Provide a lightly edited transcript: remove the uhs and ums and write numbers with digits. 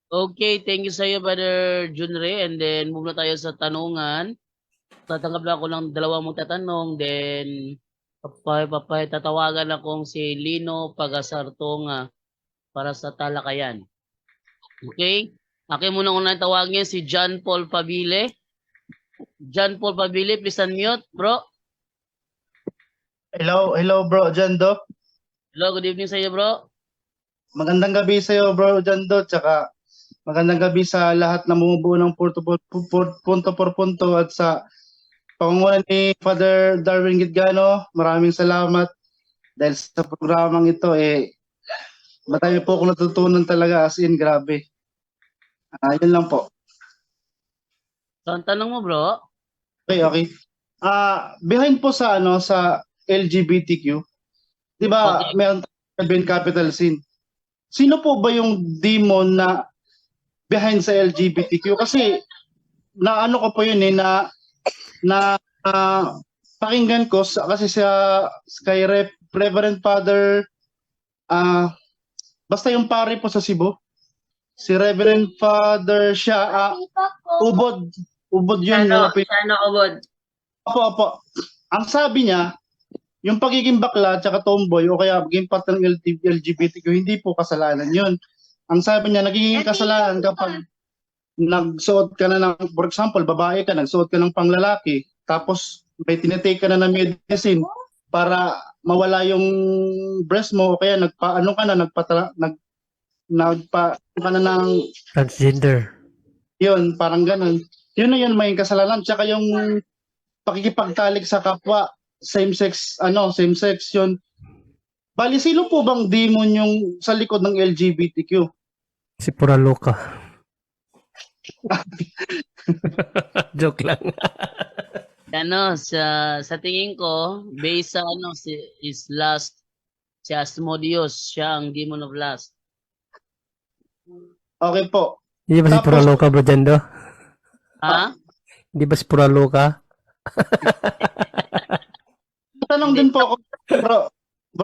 Okay, thank you sa iyo, Brother Junre. And then, move na tayo sa tanungan. Tatanggap lang ako ng dalawang magtatanong. Then, tatawagan akong si Lino Pagasartonga para sa talakayan. Okay? Akin muna unang tawagin si John Paul Pabile. John Paul Pabile, please unmute, bro. Hello bro Jando. Hello, good evening sa iyo, bro. Magandang gabi sa iyo bro Jando, tsaka magandang gabi sa lahat na bumubuo ng punto por punto at sa pangunguna ni Father Darwin Gitgano. Maraming salamat dahil sa programang ito madami po akong natutunan talaga, as in grabe. Yun lang po. So, ang tanong mo, bro? Okay. Behind po sa sa LGBTQ, 'di ba, Okay. mayroon tayong capital sin. Sino po ba yung demon na behind sa LGBTQ? Kasi naano ko po yun pakinggan ko kasi kay Reverend Father basta yung pare po sa Cebu, si Reverend Father siya ubod yun. Shano Ubod. Opo. Ang sabi niya, yung pagiging bakla at tomboy o kaya maging part ng LGBTQ, hindi po kasalanan yun. Ang sabi niya, nagiging kasalanan kapag nagsuot ka na ng, for example, babae ka, nagsuot ka ng panglalaki, tapos may tinitake ka na ng medicine para mawala yung breast mo o kaya nagpa ng Transgender. yun, parang ganun. Yun na yun may kasalanan. Tsaka yung pakikipagtalik sa kapwa, same sex yun. Bali, sino po bang demon yung sa likod ng LGBTQ? Si Puraloka. Joke lang. Sa tingin ko, based sa si Asmodeus, siya ang demon of lust. Okay po. Hindi ba si Tapos- Puraloka, bro, Jando? Ha? Hindi ba si Puraloka? Tanong din po ako, bro,